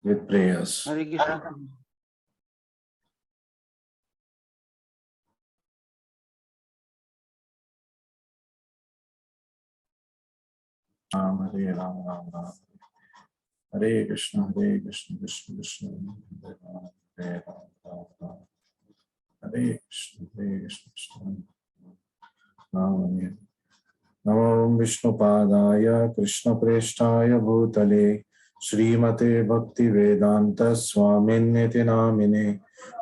with prayers. Hare Krishna. Hare Ram, Ram Ram. Hare Krishna, Krishna Krishna, Hare Ram, Ram Ram. Hare Krishna, Krishna, Ram Ram. नमो विष्णुपादाय कृष्णप्रेष्ठाय भूतले श्रीमते भक्तिवेदांत स्वामिन्यति नामिने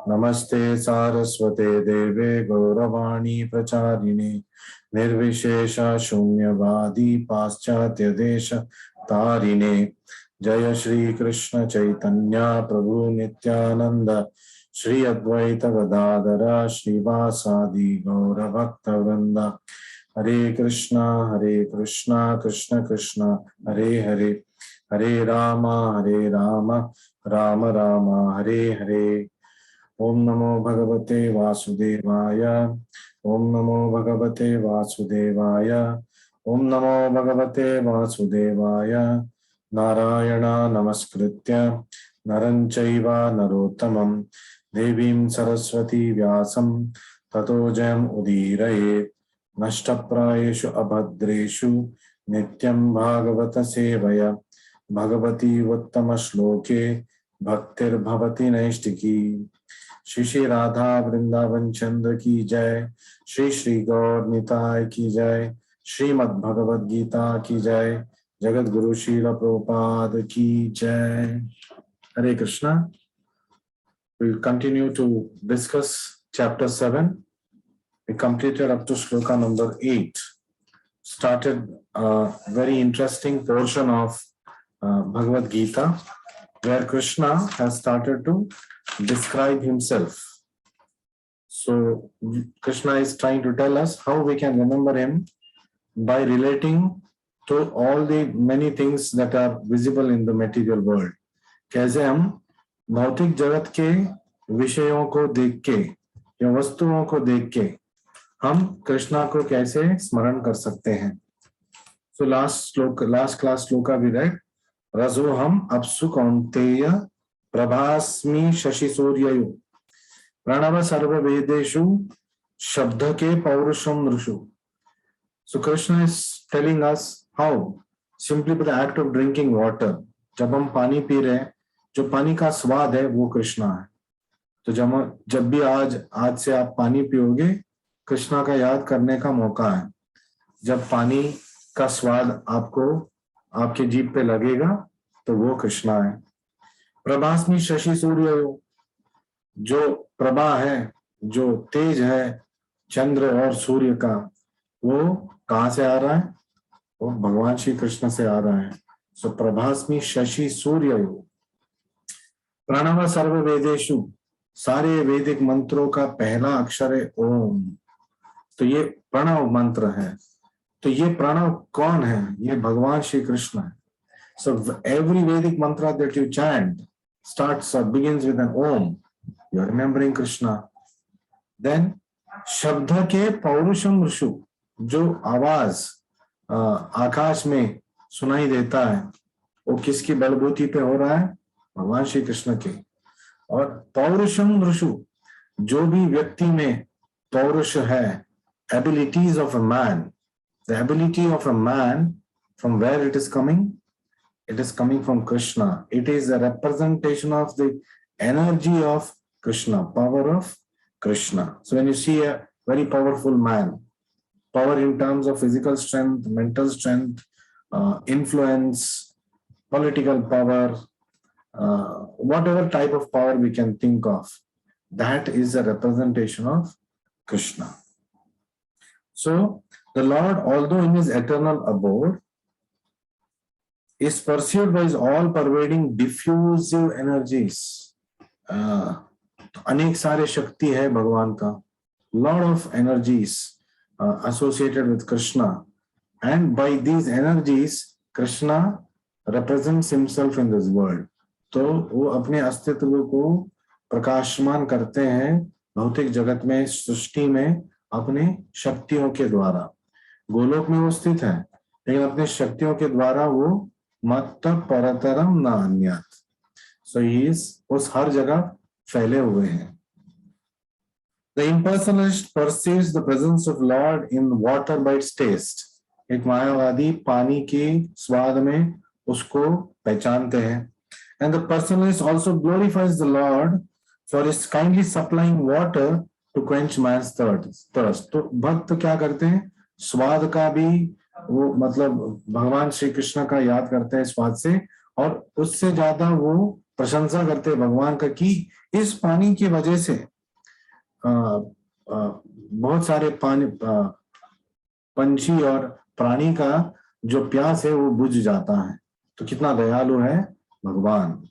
नमस्ते सारस्वते देवे गौरवाणी प्रचारिणे निर्विशेष शून्यवादी पाश्चात्य देश तारिणे जय श्री कृष्ण चैतन्य प्रभु नित्यानंद श्री अद्वैत गदाधर श्रीवासादि गौर भक्त वृंद हरे कृष्णा कृष्ण कृष्ण हरे हरे हरे राम राम राम हरे हरे। ओम नमो भगवते वासुदेवाय ओम नमो भगवते वासुदेवाय ओम नमो भगवते वासुदेवाय। नारायण नमस्कृत्य नरं चैव नरोत्तमं देवीं सरस्वती व्यासं ततो जयम् उदीरयेत्। नष्टप्रायेषु अभद्रेषु नित्यं भागवत सेवया भगवती उत्तम श्लोके भक्तिर्भवति नैष्टिकी। श्री श्री राधा वृंदावन चंद्र की जय। श्री श्री गौर निताय की जय। श्रीमद् भगवद गीता की जय। जगत गुरु श्रील प्रभुपाद की जय। हरे Krishna. We will continue to discuss chapter 7. We completed up to shloka number 8. Started a very interesting portion of Bhagavad Gita, where Krishna has started to describe himself. So Krishna is trying to tell us how we can remember him by relating to all the many things that are visible in the material world. कैसे हम भौतिक जगत के विषयों को देख के या वस्तुओं को देख के हम कृष्णा को कैसे स्मरण कर सकते हैं। So last class shloka we read, रजोहम अप्सु कौन्तेय प्रभास्मि शशि सूर्ययो प्रणव सर्ववेदेषु शब्द के पौरुषम नृषु। So Krishna is telling us how simply by the act of drinking water, जब हम पानी पी रहे हैं, जो पानी का स्वाद है वो कृष्णा है। तो जब भी आज से आप पानी पियोगे, कृष्णा का याद करने का मौका है। जब पानी का स्वाद आपको आपके जीभ पे लगेगा तो वो कृष्णा है। प्रभास्मि शशि सूर्य, जो प्रभा है, जो तेज है चंद्र और सूर्य का, वो कहाँ से आ रहा है? वो भगवान श्री कृष्ण से आ रहा है। सो प्रभास्मि शशि सूर्य। प्रणव सर्व वेदेषु, सारे वैदिक मंत्रों का पहला अक्षर है ओम। तो ये प्रणव मंत्र है। तो ये प्रणव कौन है? ये भगवान श्री कृष्ण है। So every Vedic mantra that you chant starts or begins with an Om. You are remembering Krishna. Then शब्द के पौरुषम ऋषु, जो आवाज आकाश में सुनाई देता है, वो किसकी बलबूती पे हो रहा है? भगवान श्री कृष्ण के। और पौरुषम ऋषु, जो भी व्यक्ति में पौरुष है, abilities of a man, the ability of a man, from where it is coming? It is coming from Krishna. It is a representation of the energy of Krishna, power of Krishna. So when you see a very powerful man, power in terms of physical strength, mental strength, influence, political power, whatever type of power we can think of, that is a representation of Krishna. So the Lord, although in his eternal abode, is pursued by his all-pervading diffusive energies. अनेक सारे शक्ति है भगवान का, lot of energies associated with Krishna, and by these energies Krishna represents himself in this world. तो वो अपने अस्तित्व को प्रकाशमान करते हैं भौतिक जगत में, सृष्टि में, अपने शक्तियों के द्वारा। गोलोक में वो स्थित है, लेकिन अपने शक्तियों के द्वारा वो मत्त परतरम न अन्यत्। So he is उस हर जगह फैले हुए हैं. The impersonalist perceives the presence of Lord in water by its taste. एक मायावादी पानी के स्वाद में उसको पहचानते हैं. And the personalist also glorifies the Lord for his kindly supplying water to quench man's thirst. तो भक्त क्या करते हैं? स्वाद का भी वो मतलब भगवान श्री कृष्ण का याद करते हैं स्वाद से, और उससे ज्यादा वो प्रशंसा करते हैं भगवान का कि इस पानी की वजह से बहुत सारे पानी पंछी और प्राणी का जो प्यास है वो बुझ जाता है. तो कितना दयालु है भगवान.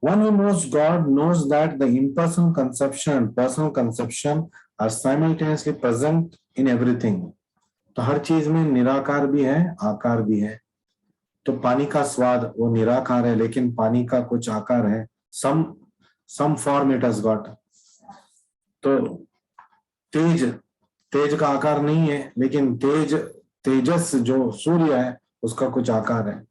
One who knows God knows that the impersonal conception and personal conception are simultaneously present in everything. तो हर चीज में निराकार भी है, आकार भी है. तो पानी का स्वाद वो निराकार है, लेकिन पानी का कुछ आकार है. some form it has got. तो तेज का आकार नहीं है, लेकिन तेजस जो सूर्य है उसका कुछ आकार है.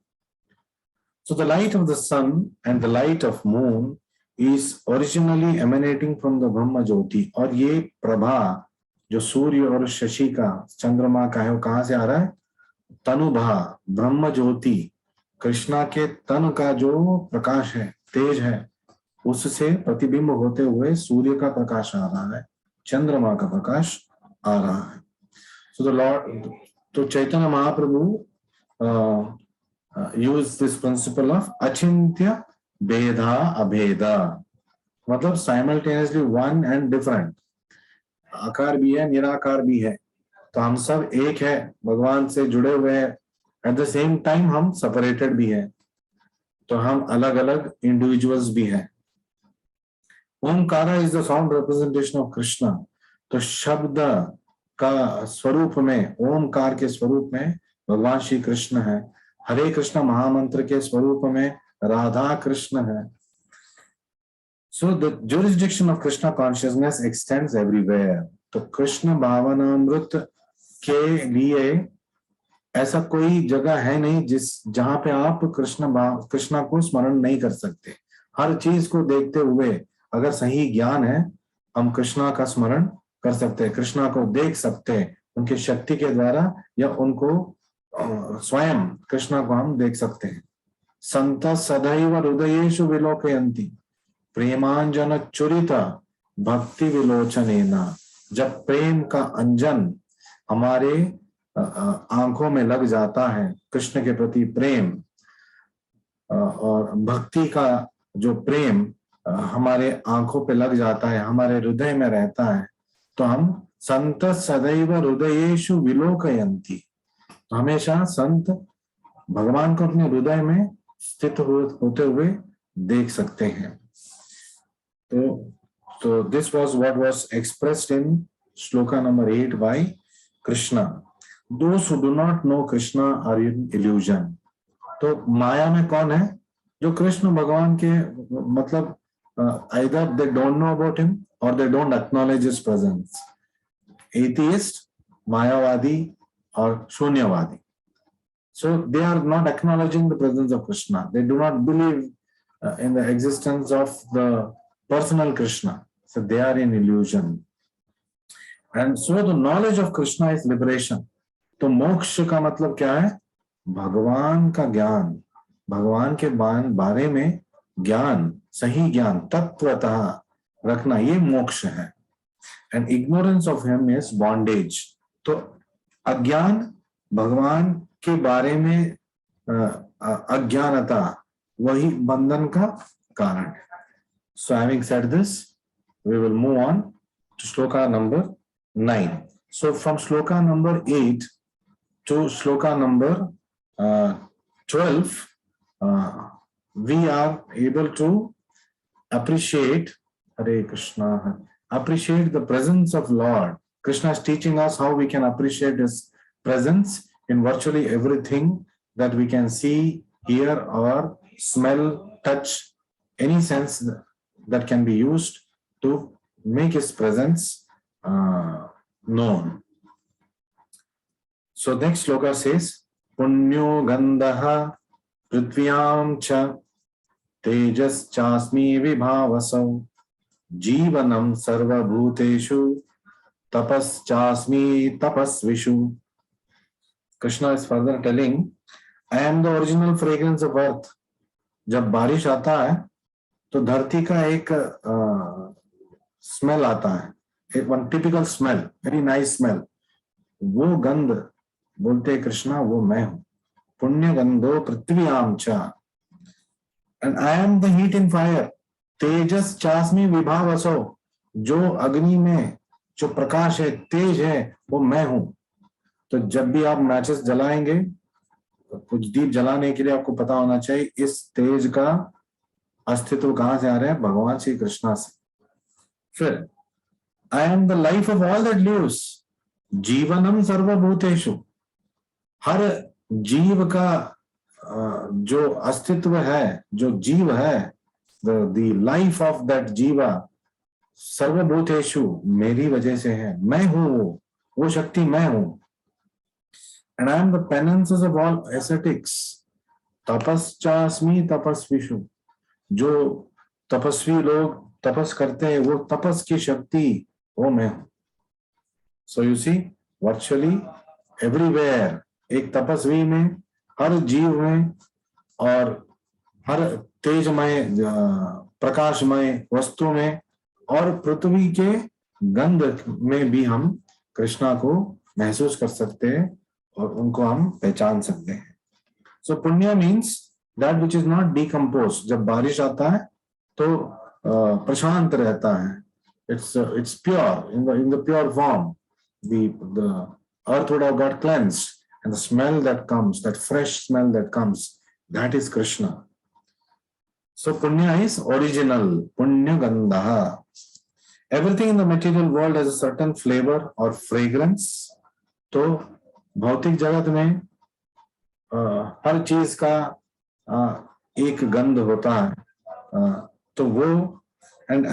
So the light of the sun and the light of moon is originally emanating from the Brahma Jyoti. और ये प्रभा जो सूर्य और शशि का चंद्रमा का है वो कहाँ से आ रहा है? तनुभा ब्रह्म ज्योति, कृष्णा के तन का जो प्रकाश है, तेज है, उससे प्रतिबिंब होते हुए सूर्य का प्रकाश आ रहा है, चंद्रमा का प्रकाश आ रहा है. So the Lord, तो Chaitanya Mahaprabhu use this principle of achintya भेदा अभेदा, मतलब simultaneously one and different. आकार भी है, निराकार भी है. तो हम सब एक है, भगवान से जुड़े हुए हैं. एट द सेम टाइम हम सेपरेटेड भी है, तो हम अलग अलग इंडिविजुअल्स भी हैं. Omkara is the sound representation of Krishna. तो शब्द का स्वरूप में, ओमकार के स्वरूप में भगवान श्री कृष्ण है. हरे कृष्ण महामंत्र के स्वरूप में राधा कृष्ण है. So the jurisdiction of Krishna consciousness extends everywhere. तो कृष्ण भावनामृत के लिए ऐसा कोई जगह है नहीं जहां पे आप कृष्णा को स्मरण नहीं कर सकते. हर चीज को देखते हुए अगर सही ज्ञान है, हम कृष्णा का स्मरण कर सकते हैं, कृष्णा को देख सकते हैं उनकी शक्ति के द्वारा, या उनको स्वयं कृष्णा को हम देख सकते हैं. संत सदैव हृदयेषु विलोकयन्ति प्रेमांजन चुरिता भक्ति विलोचनेना. जब प्रेम का अंजन हमारे आंखों में लग जाता है, कृष्ण के प्रति प्रेम और भक्ति का जो प्रेम हमारे आंखों पे लग जाता है, हमारे हृदय में रहता है, तो हम संत सदैव हृदयेषु विलोकयन्ति, हमेशा संत भगवान को अपने हृदय में स्थित होते हुए देख सकते हैं. तो this was what was expressed in shloka number 8 by Krishna. Those who do not know Krishna are in illusion. तो माया में कौन है? जो कृष्ण भगवान के मतलब either they don't know about him or they don't acknowledge his presence. Atheist, मायावादी और शून्यवादी. So they are not acknowledging the presence of Krishna. They do not believe in the existence of the personal Krishna. So they are in illusion. And so the knowledge of Krishna is liberation. तो मोक्ष का मतलब क्या है? भगवान का ज्ञान, भगवान के बारे में ज्ञान, सही ज्ञान तत्वतः रखना, ये मोक्ष है. And ignorance of him is bondage. तो अज्ञान भगवान के बारे में अज्ञानता वही बंधन का कारण है. So having said this, we will move on to shloka number 9. So from shloka number 8 to shloka number 12, we are able to appreciate Hare Krishna, appreciate the presence of Lord. Krishna is teaching us how we can appreciate his presence in virtually everything that we can see, hear, or smell, touch, any sense that can be used to make his presence known. So next sloka says, Punyo Gandhaha Prithvyam Cha तेजश्चास्मि विभावसौ जीवनं सर्वभूतेषु तपश्चास्मि तपस्विषु. Krishna is further telling, I am the original fragrance of earth. जब बारिश आता है तो धरती का एक स्मेल आता है, एक one typical smell, very nice smell. वो गंध बोलते हैं कृष्णा, वो मैं हूं. पुण्य गंधो पृथ्व्याम च, and I am the heat in fire. तेजस चास्मि विभावसो, जो अग्नि में जो प्रकाश है, तेज है, वो मैं हूं. तो जब भी आप मैचेस जलाएंगे, कुछ दीप जलाने के लिए आपको पता होना चाहिए इस तेज का अस्तित्व कहां से आ रहा है, भगवान श्री कृष्णा से. फिर I am the life of all that lives, जीवनम सर्वभूतेषु, हर जीव का जो अस्तित्व है, जो जीव है, द लाइफ ऑफ दैट जीवा, सर्वभूतेषु, मेरी वजह से है. मैं हूं वो शक्ति मैं हूं. And I am the penances of all ascetics. तपश्चास्मि तपस्विषु, जो तपस्वी लोग तपस करते हैं, वो तपस की शक्ति वो मैं हूं. So you see, virtually everywhere, एक तपस्वी में, हर जीव में और हर तेजमय प्रकाशमय वस्तु में और पृथ्वी के गंध में भी हम कृष्णा को महसूस कर सकते हैं और उनको हम पहचान सकते हैं. सो पुण्य means that which is not decompose. जब बारिश आता है तो प्रशांत रहता है. it's pure in the pure form. The earth would have got cleansed, and the smell that comes, that fresh smell that comes, that is Krishna. So punya is original, punya gandha. Everything in the material world has a certain flavor or fragrance. तो भौतिक जगत में हर चीज का एक गंध होता है. तो वो and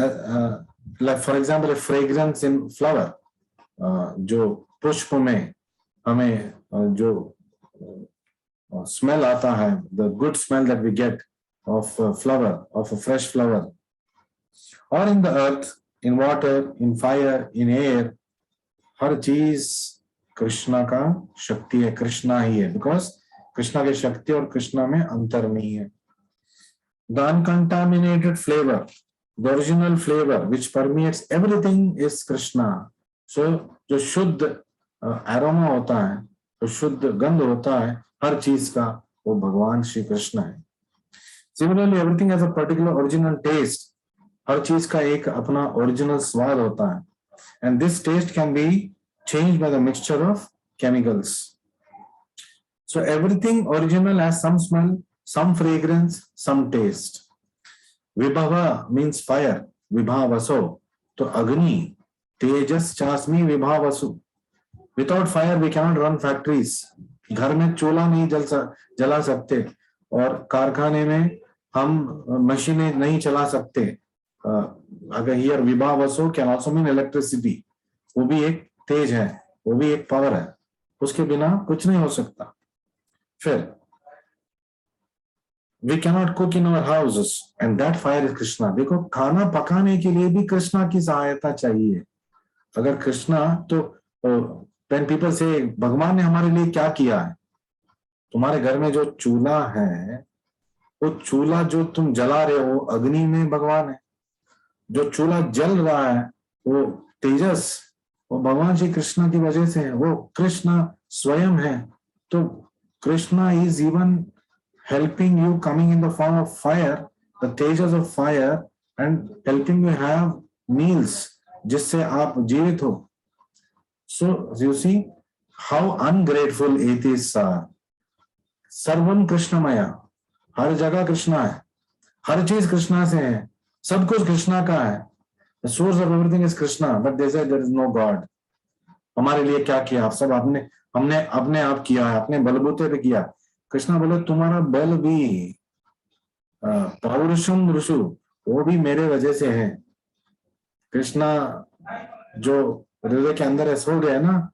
like for example a fragrance in flower, जो पुष्प में हमें जो smell आता है, the good smell that we get of a flower, of a fresh flower, or in the earth, in water, in fire, in air, हर चीज कृष्णा का शक्ति है, कृष्णा ही है, because कृष्णा की शक्ति और कृष्णा में अंतर नहीं है. The uncontaminated flavor, the original flavor which permeates everything is Krishna. So जो शुद्ध aroma होता है, जो शुद्ध गंध होता है हर चीज का, वो भगवान श्री कृष्ण है. Similarly, everything has a particular original taste. हर चीज का एक अपना original स्वाद होता है, and this taste can be changed by the mixture of chemicals. So everything original has some smell, some fragrance, some taste. Vibhava means fire, vibhavaso. So agni, tejas chasmi vibhavasu. Without fire we cannot run factories. घर में चूल्हा नहीं जला सकते और कारखाने में हम मशीनें नहीं चला सकते. अगर here vibhavaso can also mean electricity. वो भी एक तेज है, वो भी एक पावर है, उसके बिना कुछ नहीं हो सकता. फिर we cannot cook in our houses, and that fire is Krishna. देखो खाना पकाने के लिए भी कृष्णा की सहायता चाहिए. अगर कृष्णा तो when people say भगवान ने हमारे लिए क्या किया है, तुम्हारे घर में जो चूल्हा है, वो चूल्हा जो तुम जला रहे हो अग्नि में भगवान है. जो चूल्हा जल रहा है वो तेजस, वो भगवान श्री कृष्ण की वजह से है, वो कृष्ण स्वयं है. तो Krishna is even helping you, coming in the form of fire, the tejas of fire, and helping you have meals जिससे आप जीवित हो. So you see how ungrateful atheists are. सर्वम कृष्णमया, हर जगह कृष्णा है, हर चीज कृष्णा से है, सब कुछ कृष्णा का है. The source of everything is Krishna, but they say there is no God. हमारे लिए क्या किया आप सब, हमने अपने आप किया है, अपने बलबूते पे किया. कृष्णा बोले तुम्हारा बल भी पौरुषम ऋषु, वो भी मेरे वजह से है. कृष्णा जो हृदय के अंदर ऐसा हो गया ना,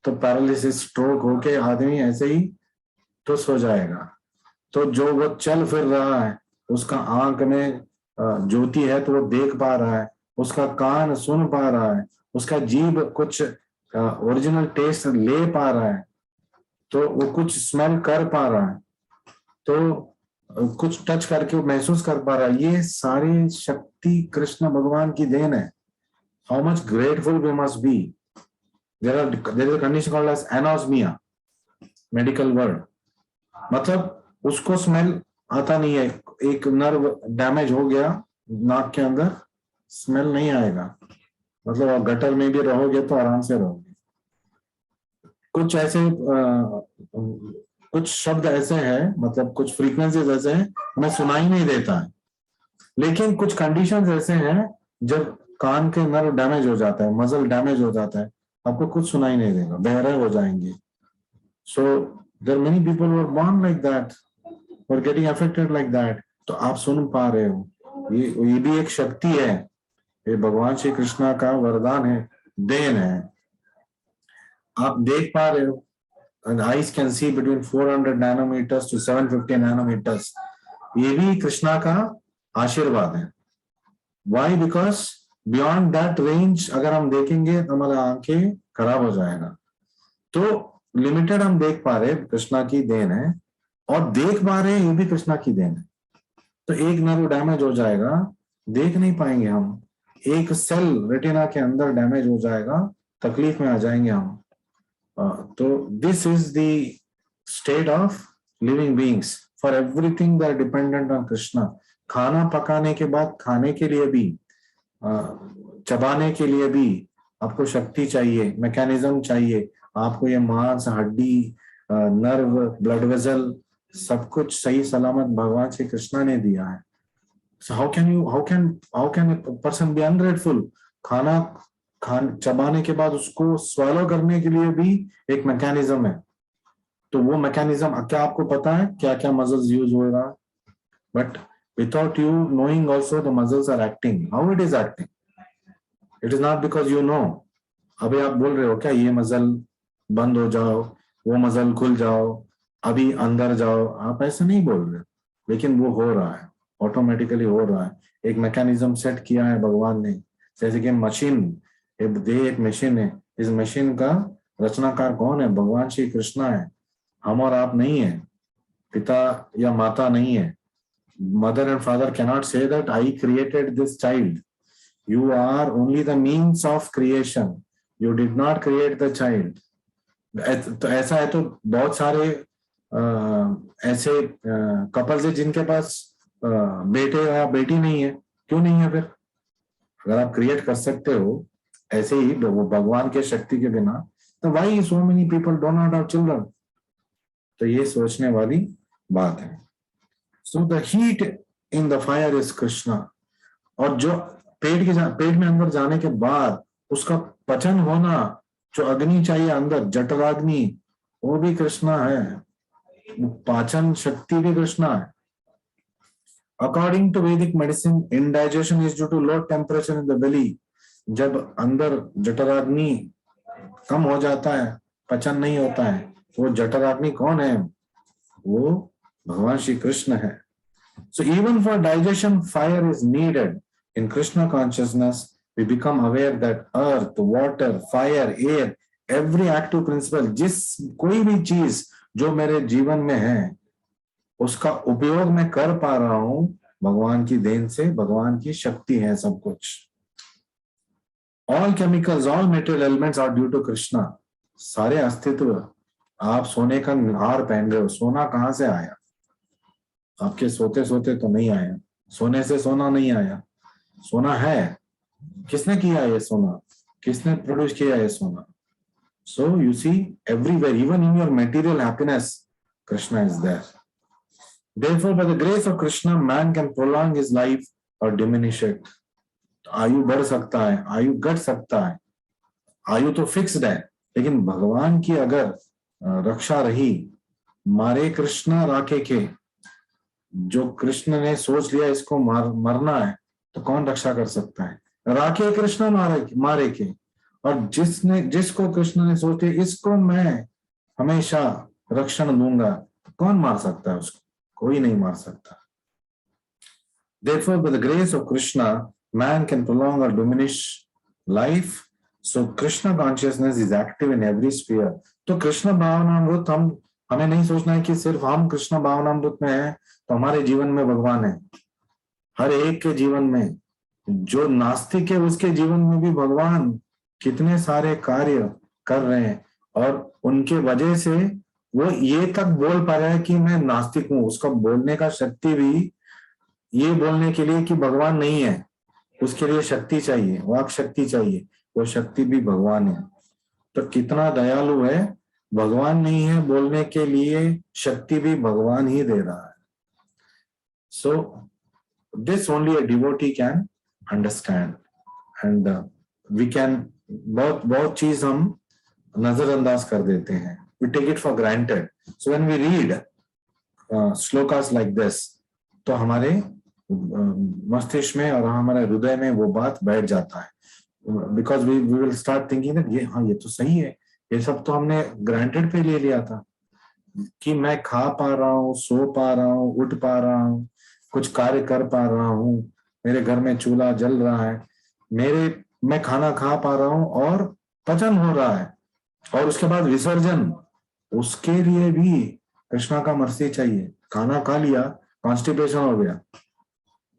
तो पैरालिसिस, स्ट्रोक होके आदमी ऐसे ही ठुस हो जाएगा. तो जो वो चल फिर रहा है उसका आंख में ज्योति है तो वो देख पा रहा है, उसका कान सुन पा रहा है, उसका जीभ कुछ ओरिजिनल टेस्ट ले पा रहा है, तो वो कुछ स्मेल कर पा रहा है, तो कुछ टच करके वो महसूस कर पा रहा है। ये सारी शक्ति कृष्ण भगवान की देन है। How much grateful we must be. There is a condition called as anosmia, medical word. मतलब उसको स्मेल आता नहीं है, एक नर्व डैमेज हो गया नाक के अंदर, स्मेल नहीं आएगा। मतलब आप गटर में भी रहोगे तो आराम से रहोगे। कुछ ऐसे कुछ शब्द ऐसे हैं, मतलब कुछ फ्रीक्वेंसीज ऐसे हैं हमें सुनाई नहीं देता है, लेकिन कुछ कंडीशंस ऐसे हैं जब कान के नर्व डैमेज हो जाता है, मसल डैमेज हो जाता है, आपको कुछ सुनाई नहीं देगा, बहरे हो जाएंगे। So there many people were born like that, were getting affected like that. तो आप सुन पा रहे हो, ये भी एक शक्ति है, ये भगवान श्री कृष्णा का वरदान है, देन है। आप देख पा रहे हो, and eyes can see between 400 nanometers to 750 nanometers, ये भी कृष्णा का आशीर्वाद है। Why? Because beyond that range अगर हम देखेंगे तो हमारा आंखें खराब हो जाएगा। तो लिमिटेड हम देख पा रहे, कृष्णा की देन है, और देख पा रहे ये भी कृष्णा की देन है। तो एक नर्व डैमेज हो जाएगा, देख नहीं पाएंगे हम, एक सेल रेटिना के अंदर डैमेज हो जाएगा, तकलीफ में आ जाएंगे हम। तो this is the state of living beings. For everything they are dependent on Krishna. खाना पकाने के बाद खाने के लिए भी, चबाने के लिए भी आपको शक्ति चाहिए, मैकेनिज्म चाहिए। आपको ये मांस, हड्डी, नर्व, ब्लड वेसल सब कुछ सही सलामत भगवान श्री कृष्णा ने दिया है। So how can a person be ungrateful? चबाने के बाद उसको swallow करने के लिए भी एक मैकेनिज्म है। तो वो मैकेनिज्म क्या आपको पता है क्या क्या मसल्स यूज हो रहा है? But without you knowing also the muscles are acting. How it is acting? It is not because you know. अभी आप बोल रहे हो क्या ये मसल बंद हो जाओ, वो मसल खुल जाओ, अभी अंदर जाओ, आप ऐसा नहीं बोल रहे, लेकिन वो हो रहा है, ऑटोमेटिकली हो रहा है। एक मैकेनिज्म सेट किया है भगवान ने, जैसे कि मशीन, एक मशीन है, इस मशीन का रचनाकार कौन है? भगवान श्री कृष्णा है, हम और आप नहीं है, पिता या माता नहीं है। Mother and father cannot say that I created this child. You are only the means of creation, you did not create the child. तो ऐसा है तो बहुत सारे ऐसे कपल्स है जिनके पास बेटे या बेटी नहीं है, क्यों नहीं है? फिर अगर आप क्रिएट कर सकते हो ऐसे ही वो भगवान के शक्ति के बिना, तो why so many people do not have children? तो ये सोचने वाली बात है। So the heat in the fire is Krishna. और जो पेट में अंदर जाने के बाद उसका पचन होना, जो अग्नि चाहिए अंदर, जठराग्नि, वो भी कृष्णा है, पाचन शक्ति भी कृष्णा है। According to Vedic medicine, indigestion is due to low temperature in the belly. जब अंदर जठराग्नि कम हो जाता है, पचन नहीं होता है, वो जठराग्नि कौन है? वो भगवान श्री कृष्ण है। So even for digestion, fire is needed. In Krishna consciousness, we become aware that earth, water, fire, air, every active principle, कोई भी चीज जो मेरे जीवन में है उसका उपयोग मैं कर पा रहा हूं भगवान की देन से, भगवान की शक्ति है सब कुछ। All chemicals, all material elements are due to Krishna. सारे अस्तित्व, आप सोने का हार पहन रहे हो, सोना कहां से आया? आपके सोते सोते तो नहीं आया, सोने से सोना नहीं आया, सोना है। किसने किया ये सोना? किसने प्रोड्यूस किया ये सोना? So you see everywhere, even in your material happiness, Krishna is there. Therefore, by the grace of Krishna, man can prolong his life or diminish it. आयु बढ़ सकता है, आयु घट सकता है, आयु तो फिक्स्ड है, लेकिन भगवान की अगर रक्षा रही, मारे कृष्णा राखे के, जो कृष्ण ने सोच लिया इसको मरना है, तो कौन रक्षा कर सकता है? राखे कृष्ण मारे के। और जिसको कृष्ण ने सोच लिया इसको मैं हमेशा रक्षण दूंगा, तो कौन मार सकता है उसको? कोई नहीं मार सकता। Therefore, by the grace of Krishna, man can prolong or diminish life. So Krishna consciousness is active in every sphere. तो कृष्ण भावनामृत हमें नहीं सोचना है कि सिर्फ हम कृष्ण भावनामृत में हैं तो हमारे जीवन में भगवान है. हर एक के जीवन में, जो नास्तिक है उसके जीवन में भी भगवान कितने सारे कार्य कर रहे हैं और उनके वजह से वो ये तक बोल पा रहा है कि मैं नास्तिक हूं. उसका बोलने का शक्ति भी ये बोलने के लिए कि भगवान नहीं है, उसके लिए शक्ति चाहिए, वाक शक्ति चाहिए, वो शक्ति भी भगवान है. तो कितना दयालु है, भगवान नहीं है बोलने के लिए शक्ति भी भगवान ही दे रहा है. So this only a devotee can understand and we can बहुत चीज हम नजरअंदाज कर देते हैं. We take it for granted. So when we read shlokas like this, तो हमारे मस्तिष्क में और हमारे हृदय में वो बात बैठ जाता है. Because we will start thinking that ये हाँ ये तो सही है, ये सब तो हमने ग्रांटेड पे ले लिया था कि मैं खा पा रहा हूँ, सो पा रहा हूँ, उठ पा रहा हूँ, कुछ कार्य कर पा रहा हूँ, मेरे घर में चूल्हा जल रहा है, मैं खाना खा पा रहा हूँ और पचन हो रहा है और उसके बाद विसर्जन, उसके लिए भी कृष्णा का मर्सी चाहिए. खाना खा लिया, कॉन्स्टिपेशन हो गया,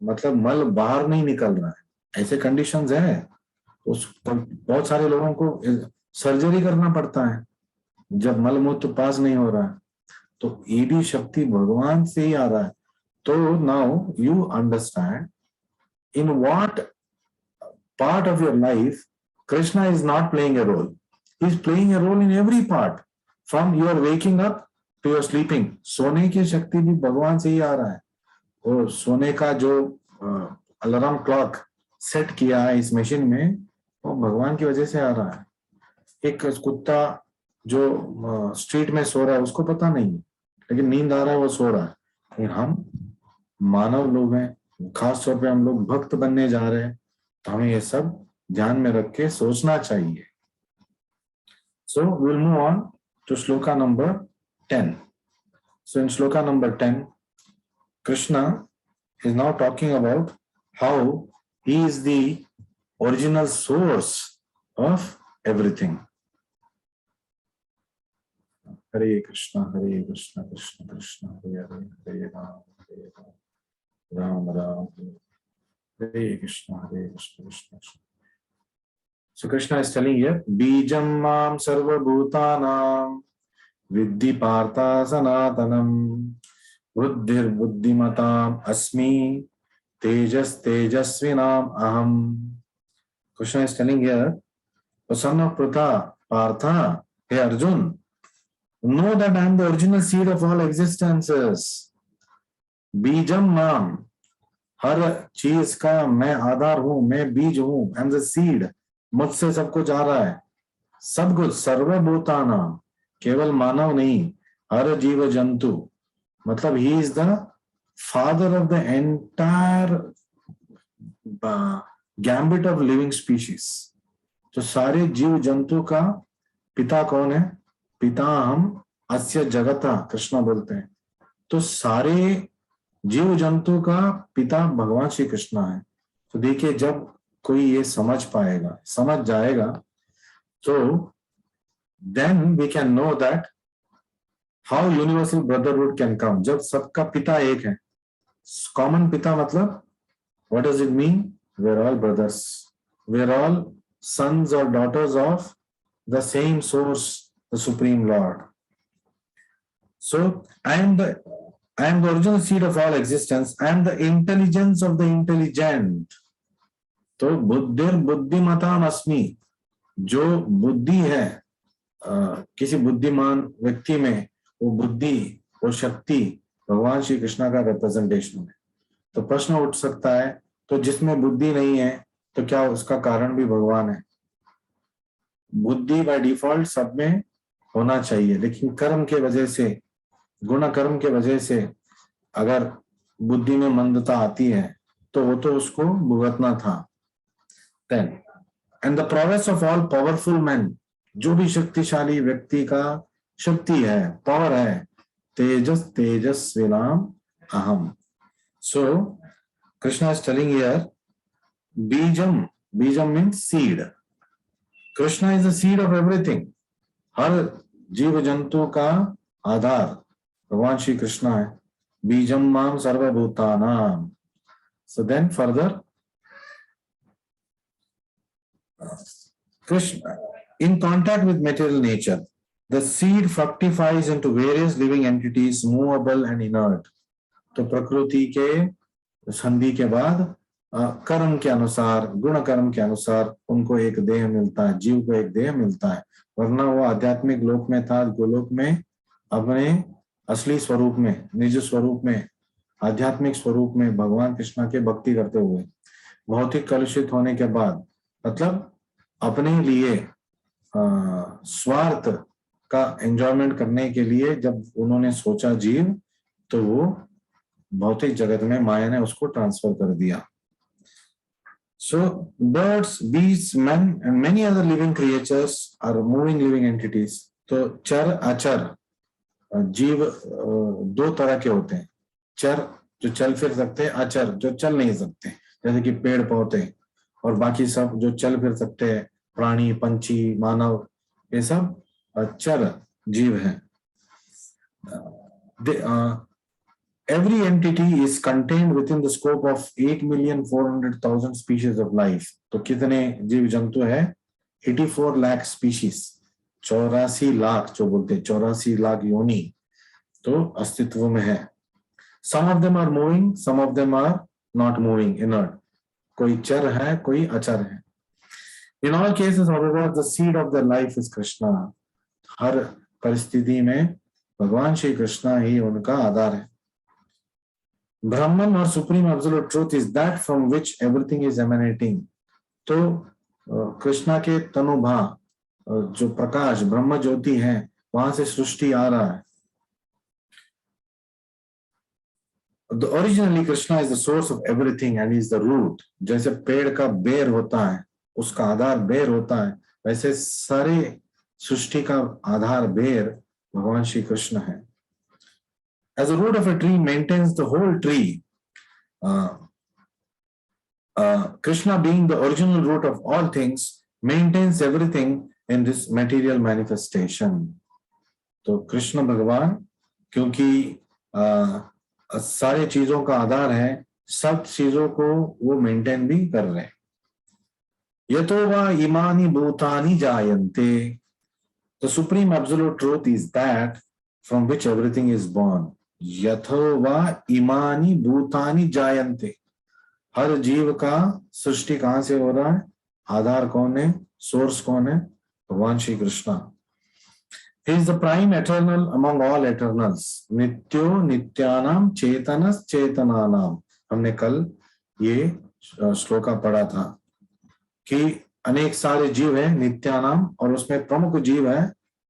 मतलब मल बाहर नहीं निकल रहा है, ऐसे कंडीशंस है. बहुत सारे लोगों को सर्जरी करना पड़ता है जब मलमूत्र पास नहीं हो रहा है. तो ये भी शक्ति भगवान से ही आ रहा है. तो now you understand in what part of your life Krishna is not playing a role. He is playing a role in every part, from your waking up to your sleeping. सोने की शक्ति भी भगवान से ही आ रहा है. और सोने का जो अलार्म क्लॉक सेट किया है इस मशीन में, वो भगवान की वजह से आ रहा है. एक कुत्ता जो स्ट्रीट में सो रहा है उसको पता नहीं, लेकिन नींद आ रहा है, वो सो रहा है. लेकिन हम मानव लोग हैं, खास तौर पे हम लोग भक्त बनने जा रहे हैं, तो हमें ये सब ध्यान में रख के सोचना चाहिए. So will move on to shloka number 10. So in shloka number 10, Krishna is now talking about how he is the original source of everything. Hare Krishna, Krishna Krishna, Hare Hare, Hare Ram, Ram Ram, Hare Krishna, Krishna Krishna. So Krishna is telling here, Bijam mam sarva bhutanam viddhi partha sanatanam बुद्धिर बुद्धिमताम अस्मि तेजस तेजस्विनाम अहम. Krishna is telling here, the son of Pritha, Partha, hey Arjun, know that I am the original seed of all existences. बीजम माम, हर चीज का मैं आधार हूं, मैं बीज हूं. आई एम द सीड, मुझसे सब कुछ आ रहा है, सब कुछ. सर्वभूतानाम, केवल मानव नहीं, हर जीव जंतु, मतलब he is the father of the entire gambit of living species. तो सारे जीव जंतु का पिता कौन है? पिता हम अस्य जगता, कृष्ण बोलते हैं. तो सारे जीव जंतु का पिता भगवान श्री कृष्ण है. तो देखिए, जब कोई ये समझ पाएगा, समझ जाएगा, तो then we can know that how universal brotherhood can come. जब सबका पिता एक है, कॉमन पिता, मतलब what does it mean? We're all brothers, we're all sons or daughters of the same source, the Supreme Lord. So I am the original seed of all existence. I am the intelligence of the intelligent. तो बुद्धिर बुद्धिमताम अस्मि, जो बुद्धि है किसी बुद्धिमान व्यक्ति में, वो बुद्धि, वो शक्ति भगवान श्री कृष्ण का रिप्रेजेंटेशन है. तो प्रश्न उठ सकता है, तो जिसमें बुद्धि नहीं है तो क्या उसका कारण भी भगवान है? बुद्धि बाय डिफॉल्ट सब में होना चाहिए, लेकिन कर्म के वजह से, गुण कर्म के वजह से अगर बुद्धि में मंदता आती है तो वो तो उसको भुगतना था. Then and the progress of all powerful man, जो भी शक्तिशाली व्यक्ति का शक्ति है, पावर है, तेजस तेजस्विनाम अहम. सो Krishna is telling here, Bijam. Bijam means seed. Krishna is the seed of everything. हर जीव जंतु का आधार भगवान श्री कृष्ण है. बीजम माम सर्वभूतानाम. So then further, Krishna, in contact with material nature, the seed fructifies into various living entities, movable and inert. तो प्रकृति के संधि के बाद कर्म के अनुसार, गुण कर्म के अनुसार उनको एक देह मिलता है, जीव को एक देह मिलता है. वरना वो आध्यात्मिक लोक में था, गोलोक में अपने असली स्वरूप में, निज स्वरूप में, आध्यात्मिक स्वरूप में भगवान कृष्ण के भक्ति करते हुए भौतिक कलुषित होने के बाद, मतलब अपने लिए स्वार्थ का एंजॉयमेंट करने के लिए जब उन्होंने सोचा जीव, तो वो भौतिक जगत में माया ने उसको ट्रांसफर कर दिया. So birds, beasts, men and many other living creatures are moving living entities. तो चर अचर जीव दो तरह के होते हैं. चर जो चल फिर सकते हैं, अचर जो चल नहीं सकते, जैसे कि पेड़ पौधे, और बाकी सब जो चल फिर सकते हैं, प्राणी, पंछी, मानव, ये सब चर जीव हैं. Every entity is contained within the scope of 8,400,000 species of life. तो कितने जीव जंतु है? 84 लाख species. 84 लाख जो बोलते हैं, 84 लाख योनि तो अस्तित्व में है. Some of them are moving, some of them are not moving, inert. कोई चर है, कोई अचर है. In all cases, however, the seed of their life is Krishna. हर परिस्थिति में भगवान श्री कृष्ण ही उनका आधार है. Brahman or supreme absolute truth is that from which everything is emanating. तो कृष्णा के तनुभा जो प्रकाश ब्रह्म ज्योति है, वहां से सृष्टि आ रहा है. Originally Krishna is the source of everything and is the root. जैसे पेड़ का बेर होता है, उसका आधार बेर होता है, वैसे सारे सृष्टि का आधार बेर भगवान श्री कृष्ण है. As the root of a tree maintains the whole tree, Krishna being the original root of all things maintains everything in this material manifestation. तो कृष्ण भगवान क्योंकि सारे चीजों का आधार है, सब चीजों को वो मेंटेन भी कर रहे हैं. यतो वा इमानि भूतानि जायन्ते. The supreme absolute truth is that from which everything is born. यथो वा इमानि भूतानि जायन्ते. हर जीव का सृष्टि कहां से हो रहा है? आधार कौन है? सोर्स कौन है? भगवान Shri Krishna. He is the prime eternal among all eternals. नित्यो नित्यानाम चेतनस चेतनानाम. हमने कल ये श्लोका पढ़ा था कि अनेक सारे जीव है नित्यानाम, और उसमें प्रमुख जीव है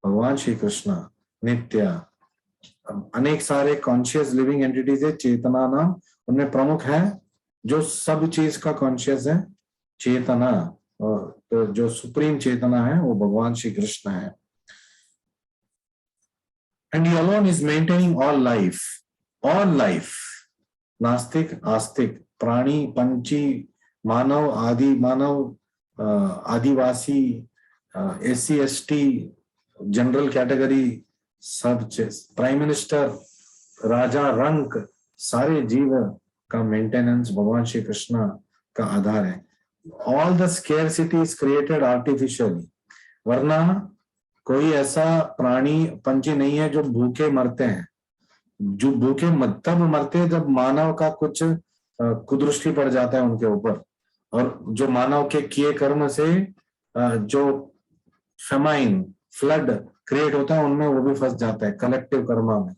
भगवान श्री कृष्ण. नित्य अनेक सारे कॉन्शियस लिविंग एंटिटीज है चेतना नाम, उनमें प्रमुख है जो सब चीज का कॉन्शियस है चेतना, और तो जो सुप्रीम चेतना है वो भगवान श्री कृष्ण है. And he alone is maintaining all life. All life, नास्तिक आस्तिक, प्राणी पंछी, मानव आदि मानव, आदिवासी, SC ST, जनरल कैटेगरी, सब प्राइम मिनिस्टर, राजा, रंक, सारे जीव का मेंटेनेंस भगवान श्री कृष्ण का आधार है. All the scarcity is created artificially. वरना कोई ऐसा प्राणी पंछी नहीं है जो भूखे मरते हैं. जो भूखे तब मरते हैं जब मानव का कुछ कुदृष्टि पड़ जाता है उनके ऊपर, और जो मानव के किए कर्म से जो फेमाइन फ्लड क्रिएट होता है उनमें वो भी फंस जाता है कलेक्टिव कर्मा में.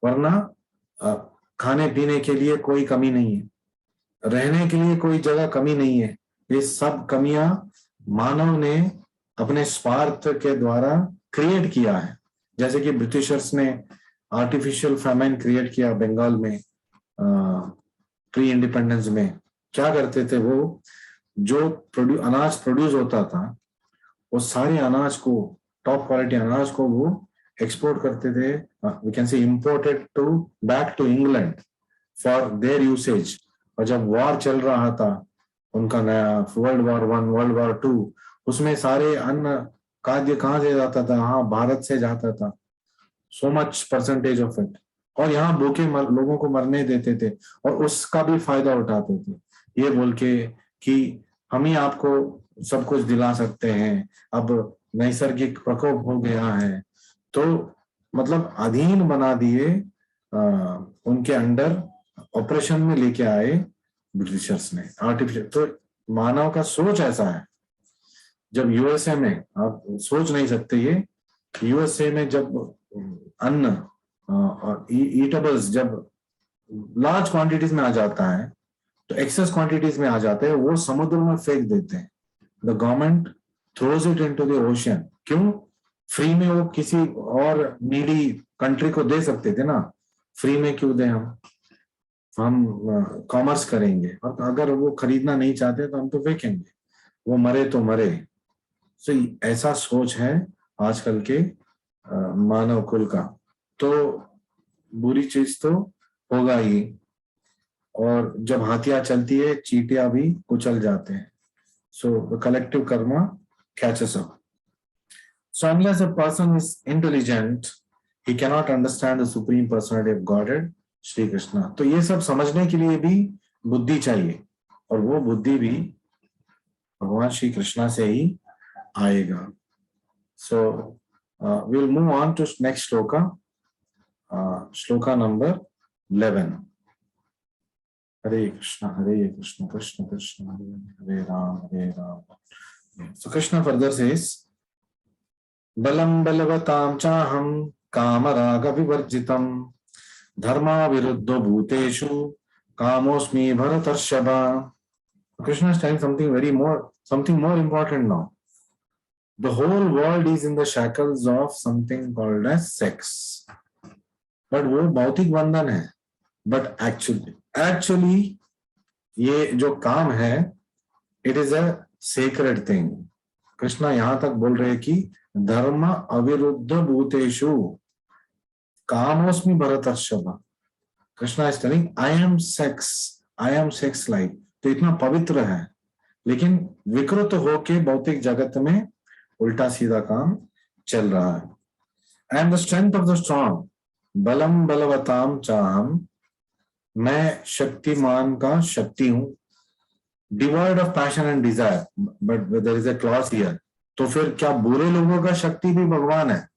वरना खाने पीने के लिए कोई कमी नहीं है, रहने के लिए कोई जगह कमी नहीं है. ये सब कमियां मानव ने अपने स्वार्थ के द्वारा क्रिएट किया है. जैसे कि ब्रिटिशर्स ने आर्टिफिशियल फेमाइन क्रिएट किया बंगाल में प्री इंडिपेंडेंस में. क्या करते थे वो, जो अनाज प्रोड्यूस होता था वो सारे अनाज को, टॉप क्वालिटी अनाज को वो एक्सपोर्ट करते थे. We can say imported to back to England for their usage. और जब वॉर चल रहा था उनका नया World War I, World War II, उसमें सारे अन्न खाद्य कहाँ से जाता था? हाँ, भारत से जाता था, so much percentage of it। और यहाँ भूखे लोगों को मरने देते थे और उसका भी फायदा उठाते थे, ये बोल के कि हम ही आपको सब कुछ दिला सकते हैं, अब नैसर्गिक प्रकोप हो गया है। तो मतलब अधीन बना दिए, उनके अंडर ऑपरेशन में लेके आए ब्रिटिशर्स ने आर्टिफिशियल। तो मानव का सोच ऐसा है। जब यूएसए में, आप सोच नहीं सकते, ये यूएसए में जब अन्न और ईटेबल्स जब लार्ज क्वांटिटीज में आ जाता है, तो एक्सेस क्वांटिटीज में आ जाते हैं, वो समुद्र में फेंक देते हैं। The government throws it into the ocean. क्यों? फ्री में वो किसी और नीडी कंट्री को दे सकते थे ना, फ्री में क्यों दें? हम कॉमर्स करेंगे, और अगर वो खरीदना नहीं चाहते तो हम तो फेंकेंगे, वो मरे तो मरे। सो ऐसा सोच है आजकल के मानव कुल का। तो बुरी चीज तो होगा ही, और जब हाथियां चलती है चींटियां भी कुचल जाते हैं। So the collective Karma catches up. So unless a person is intelligent, he cannot understand the supreme personality of Godhead, Shri Krishna. तो ये सब समझने के लिए भी बुद्धि चाहिए, और वो बुद्धि भी भगवान श्री कृष्णा से ही आएगा। So we'll move on to next shloka, shloka number 11. Hare Krishna Krishna Krishna Hare Ram. So Krishna further says, बलं बलवतां चाहं कामराग विवर्जितं धर्मा विरुद्धो भूतेषु कामोस्मि भरतर्षभा। Krishna is telling something more important now. The whole world is in the shackles of something called as sex. But वो भौतिक बंधन है। But actually ये जो काम है, it is a sacred thing. Krishna यहाँ तक बोल रहे कि धर्म अविरुद्ध भूतेषु कामोस्मि भरतर्षभा। Krishna is telling I am sex life. तो इतना पवित्र है, लेकिन विकृत होके भौतिक जगत में उल्टा सीधा काम चल रहा है। I am the strength of the strong, बलम बलवताम चाहम, मैं शक्तिमान का शक्ति हूं। Devoid of passion and desire, but there is a clause here. तो फिर क्या बुरे लोगों का शक्ति भी भगवान है?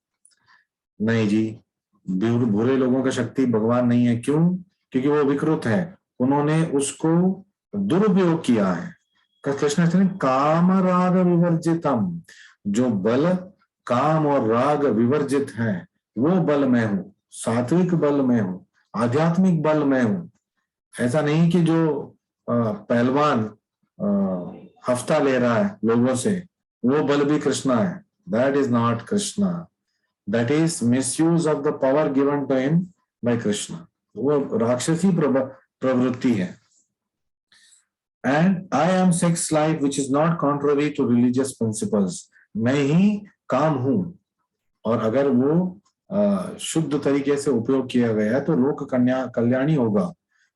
नहीं जी, बुरे लोगों का शक्ति भगवान नहीं है। क्यों? क्योंकि वो विकृत है, उन्होंने उसको दुरुपयोग किया है। कृष्ण काम राग विवर्जितम, जो बल काम और राग विवर्जित है वो बल में हूं, सात्विक बल में हूं, आध्यात्मिक बल में हूं। ऐसा नहीं कि जो पहलवान हफ्ता ले रहा है लोगों से, वो बल भी कृष्णा है। That is not Krishna, that is misuse of the power given to him by Krishna. वो राक्षसी प्रवृत्ति है। And I am sex life which is not contrary to religious principles, मैं ही काम हूं। और अगर वो शुद्ध तरीके से उपयोग किया गया है तो लोक कल्याणी होगा।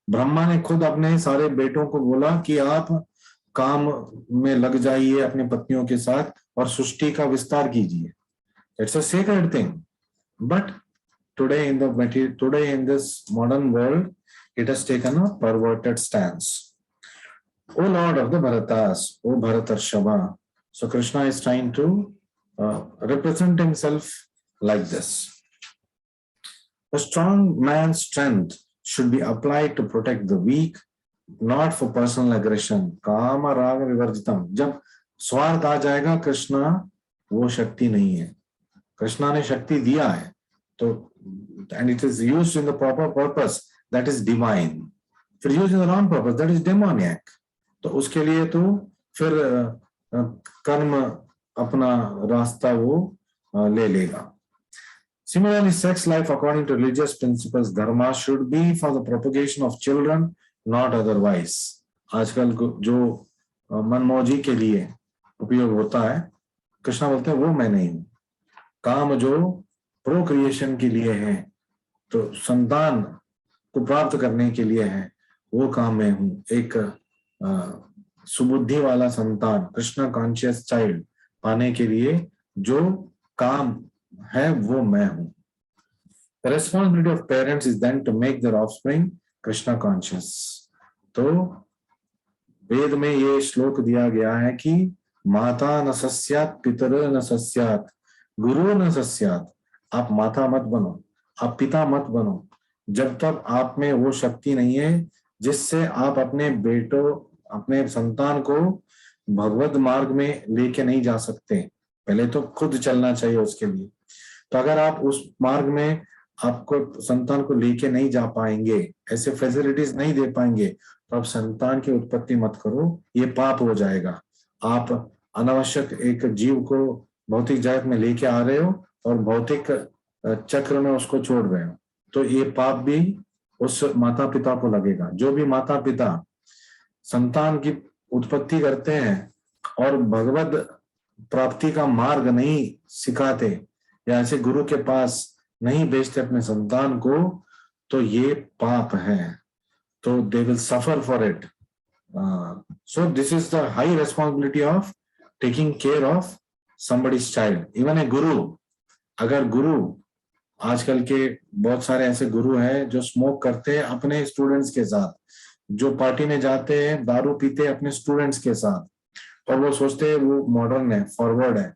ब्रह्मा ने खुद अपने सारे बेटों को बोला कि आप काम में लग जाइए अपने पत्नियों के साथ और सृष्टि का विस्तार कीजिए। It's a sacred thing, but today in this modern world it has taken a perverted stance. O Lord of the Bharatas, O Bharatarshava. So Krishna is trying to represent himself like this. A strong man's strength should be applied to protect the weak, not for personal aggression. Kama raga vivarjitam. जब स्वार्थ आ जाएगा, कृष्णा वो शक्ति नहीं है। कृष्णा ने शक्ति दिया है तो, and it is used in the proper purpose, that is divine. फिर used in the wrong purpose, that is demoniac. तो उसके लिए तो फिर कर्म अपना रास्ता वो ले लेगा। Similarly, sex life according to religious principles, dharma, should be for the propagation of children, not otherwise. आजकल जो मनमौजी के लिए उपयोग होता है, कृष्णा बोलते हैं वो मैं नहीं हूं। काम जो प्रोक्रिएशन के लिए है, तो संतान को प्राप्त करने के लिए है, वो काम में हूँ। एक सुबुद्धि वाला संतान, कृष्णा कॉन्शियस चाइल्ड पाने के लिए जो काम है वो मैं हूँ। The responsibility of parents is then to make their offspring Krishna conscious. तो वेद में ये श्लोक दिया गया है कि माता न सस्यात पितर न सस्यात गुरु न सस्यात। आप माता मत बनो, आप पिता मत बनो, जब तक आप में वो शक्ति नहीं है जिससे आप अपने बेटों, अपने संतान को भगवत मार्ग में लेके नहीं जा सकते। पहले तो खुद चलना चाहिए उसके लिए। तो अगर आप उस मार्ग में आपको संतान को लेके नहीं जा पाएंगे, ऐसे फैसिलिटीज नहीं दे पाएंगे, तो आप संतान की उत्पत्ति मत करो, ये पाप हो जाएगा। आप अनावश्यक एक जीव को भौतिक जगत में लेके आ रहे हो और भौतिक चक्र में उसको छोड़ रहे हो, तो ये पाप भी उस माता पिता को लगेगा। जो भी माता पिता संतान की उत्पत्ति करते हैं और भगवत प्राप्ति का मार्ग नहीं सिखाते या ऐसे गुरु के पास नहीं भेजते अपने संतान को, तो ये पाप है, तो they will suffer for it. So this is the high responsibility of taking care of somebody's child, even a गुरु। अगर गुरु, आजकल के बहुत सारे ऐसे गुरु हैं जो स्मोक करते हैं अपने स्टूडेंट्स के साथ, जो पार्टी में जाते हैं दारू पीते अपने स्टूडेंट्स के साथ, और वो सोचते हैं वो मॉडर्न है, फॉरवर्ड है,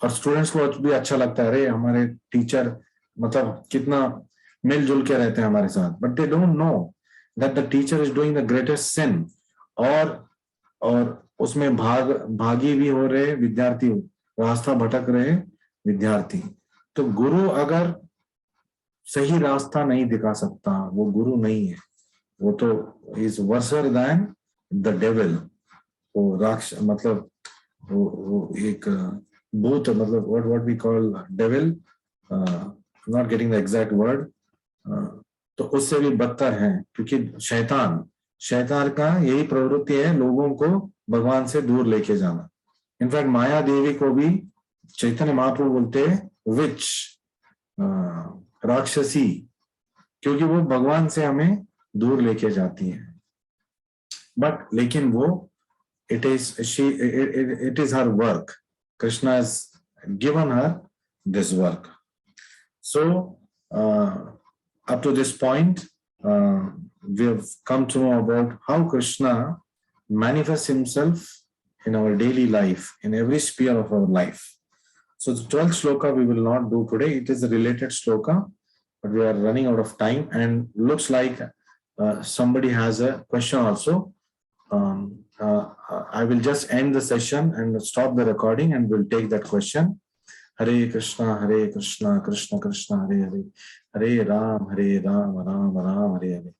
और स्टूडेंट्स को भी अच्छा लगता है, अरे हमारे टीचर मतलब कितना मिलजुल के रहते हैं हमारे साथ, but they don't know that the teacher is doing the greatest sin, और उसमें भागी भी हो रहे विद्यार्थी, रास्ता भटक रहे विद्यार्थी। तो गुरु अगर सही रास्ता नहीं दिखा सकता, वो गुरु नहीं है, वो तो is worser than the devil. वो राक्ष मतलब वो एक भूत, मतलब what we call devil, not getting the exact word, तो उससे भी बदतर है, क्योंकि शैतान का यही प्रवृत्ति है, लोगों को भगवान से दूर लेके जाना। इनफैक्ट माया देवी को भी चैतन्य महाप्रभु बोलते हैं विच, राक्षसी, क्योंकि वो भगवान से हमें दूर लेके जाती है। बट लेकिन वो it is her work. Krishna has given her this work. So up to this point we have come to know about how Krishna manifests himself in our daily life, in every sphere of our life. So the 12th shloka we will not do today. It is a related shloka, but we are running out of time, and looks like somebody has a question also. I will just end the session and stop the recording, and we'll take that question. Hare Krishna, Krishna Krishna, Hare Hare, Hare Ram, Ram Ram, Hare Hare.